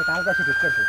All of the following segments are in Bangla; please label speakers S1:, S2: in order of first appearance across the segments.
S1: কাল কাছে ঠিক করছে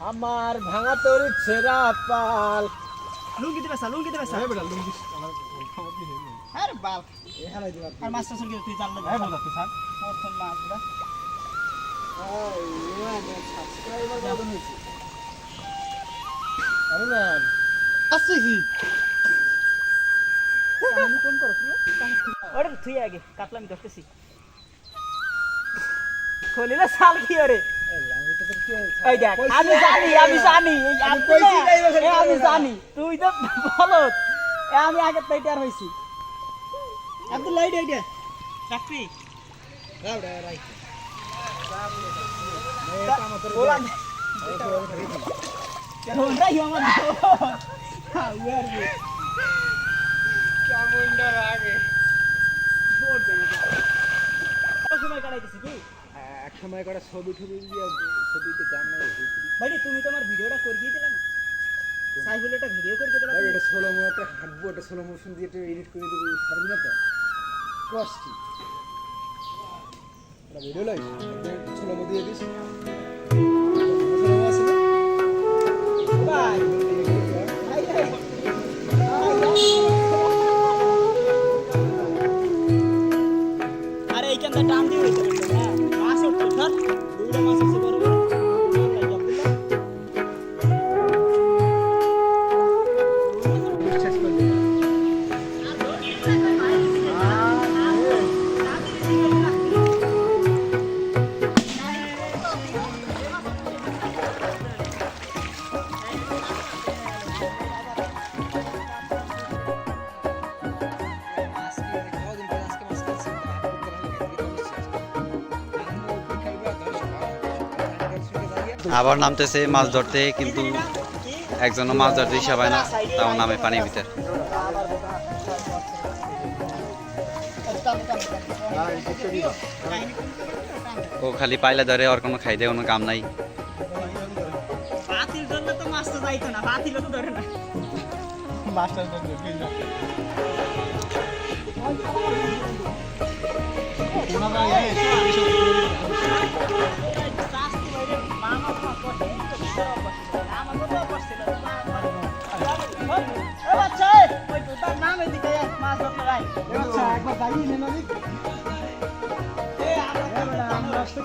S1: আমার ভাঙা তরি ছেঁড়া পাল
S2: লুঙ্গি দিবে স্যার লুঙ্গি দিবে স্যার
S1: বেটা লুঙ্গি আমার খবর দিয়ে নেই
S2: আরে বাল
S1: এখানে দিবা
S2: আর মাস্টার সঙ্গে তুই জানলে
S1: হ্যাঁ বলতো তুই স্যার
S2: প্রথম মাস দা
S1: সাবস্ক্রাইবার কত হয়েছে আরে ম্যান আসছে কি
S2: আমি কোন করো তুই ওরে তুই আগে কাটলা আমি ধরতেছি খলিলা সাল কি আরে এই দেখ আমি জানি আমি জানি তুই তো বলো আমি আগে তৈয়ার হইছি আব্দুল্লাহ আইডিয়া চাকরি
S1: রাউডা রাই
S2: বলান কেমন রাই আমার হ্যাঁ ইয়ার
S1: কেমন ডর আগে
S2: জোর দে সময় কাটাইতেছি কি
S1: এক সময় করে ছবি দিয়ে ছবিতে গান নাই
S2: ভাই তুমি তোমার ভিডিওটা করে দিয়ে দিলা না সাইফুল একটা ভিডিও করে দিলা
S1: ভাই এটা স্লো মো একটা হাঁটবো এটা স্লো মোশন দিয়ে একটু এডিট করে দিবি পারবি না তো কষ্টি এটা ভিডিও লাই স্লো মো দিয়ে দিস স্লো মো আছে না
S2: ভাই আরে এইখানটা টান দিয়ে হইছে হ্যাঁ মাছ উঠছে ধর দুইটা মাছ আছে বড় বড়
S3: আবার নামতেছে মাছ ধরতে, কিন্তু একজনও মাছ ধরতে হিসাব হয় না, তাও নামে পানির ভিতর। ও খালি পাইলে ধরে, ওর কোনো খাইতে কোনো কাম নাই।
S2: বাতিল ধরলে তো মাছ তো যাইতো না, বাতিল তো ধরে না
S1: মাস্টার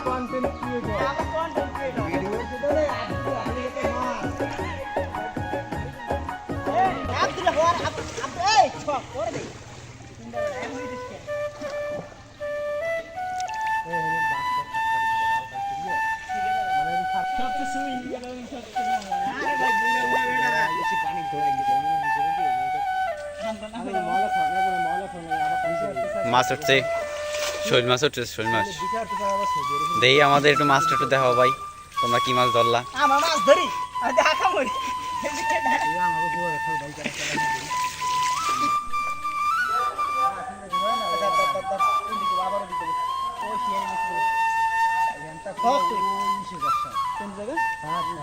S1: কন্টেন্ট
S3: মাছ উঠছে, শৈল মাছ উঠছে, শৈল মাছ। দেখি আমাদের একটু মাছটা একটু দেখাও ভাই, তোমরা কি মাছ ধরলা?
S2: আমার মাছ ধরি দেখা মরি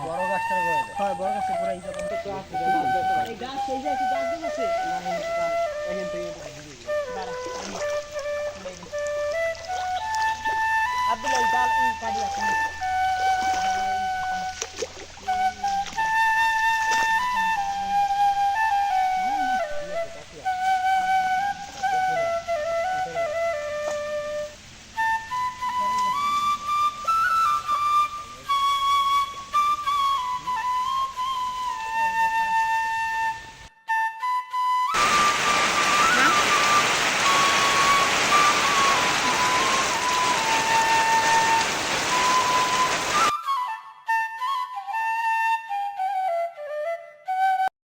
S1: বড় গাছটা
S2: হয় বড় গাছের পুরো এই যখন এই গাছ সেই যে গাছ আছে আব্দুল্লাহ জাল এই কাটি আছে